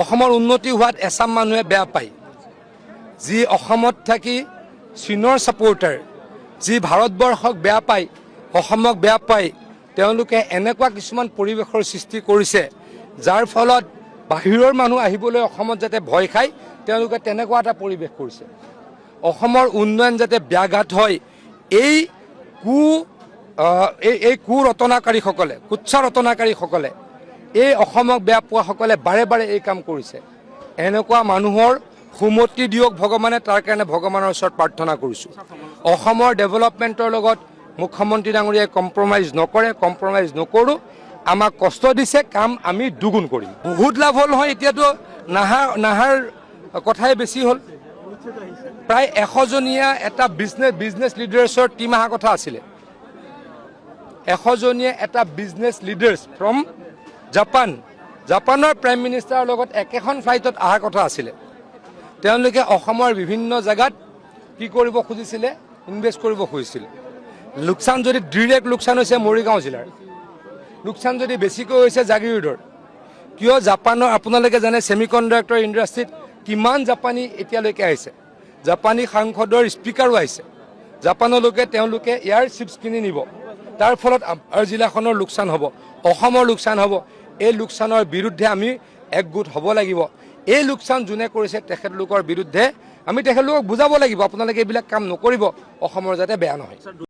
অসমৰ উন্নতি হোৱাত এছাম মানুহে বেয়া পায় যি অসমত থাকি চীনৰ সাপোৰ্টাৰ যি ভাৰতবৰ্ষক বেয়া পায় অসমক বেয়া পায় তেওঁলোকে এনেকুৱা কিছুমান পৰিৱেশৰ সৃষ্টি কৰিছে যাৰ ফলত বাহিৰৰ মানুহ আহিবলৈ অসমত যাতে ভয় খায় তেওঁলোকে তেনেকুৱা এটা পৰিৱেশ কৰিছে অসমৰ উন্নয়ন যাতে ব্যাঘাত হয় এই কু ৰচনাকাৰীসকলে কুৎসা ৰচনাকাৰীসকলে এই অসমক বেয়া পোৱাসকলে বাৰে বাৰে এই কাম কৰিছে এনেকুৱা মানুহৰ সুমতি দিয়ক ভগৱানে তাৰ কাৰণে ভগৱানৰ ওচৰত প্ৰাৰ্থনা কৰিছোঁ অসমৰ ডেভেলপমেণ্টৰ লগত মুখ্যমন্ত্ৰী ডাঙৰীয়াই কম্প্ৰমাইজ নকৰোঁ আমাক কষ্ট দিছে কাম আমি দুগুণ কৰিম বহুত লাভ হ'ল নহয় এতিয়াতো নাহাৰ কথাই বেছি হ'ল প্ৰায় 100জনীয়া এটা বিজনেছ লিডাৰ্ছৰ টীম অহা কথা আছিলে 100জনীয়া এটা বিজনেছ লিডাৰ্ছ ফ্ৰম জাপানৰ প্ৰাইম মিনিষ্টাৰৰ লগত একেখন ফ্লাইটত অহা কথা আছিলে তেওঁলোকে অসমৰ বিভিন্ন জায়গাত কি কৰিব খুজিছিলে ইনভেষ্ট কৰিব খুজিছিলে লোকচান যদি ডাইৰেক্ট লোকচান হৈছে মৰিগাঁও জিলাৰ লোকচান যদি বেছিকৈ হৈছে জাগিৰোডৰ কিয় জাপানৰ আপোনালোকে জানে সেমিকণ্ডাক্টৰ ইণ্ডাষ্ট্ৰীত কিমান জাপানী এতিয়ালৈকে আহিছে জাপানী সাংসদৰ স্পিকাৰো আহিছে জাপানলৈকে তেওঁলোকে এয়াৰশ্বিপছ কিনি নিব তাৰ ফলত আমাৰ জিলাখনৰ লোকচান হ'ব অসমৰ লোকচান হ'ব এই লোকচানৰ বিৰুদ্ধে আমি একগোট হ'ব লাগিব এই লোকচান যোনে কৰিছে তেখেতলোকৰ বিৰুদ্ধে আমি তেখেতলোকক বুজাব লাগিব আপোনালোকে এইবিলাক কাম নকৰিব অসমৰ যাতে বেয়া নহয়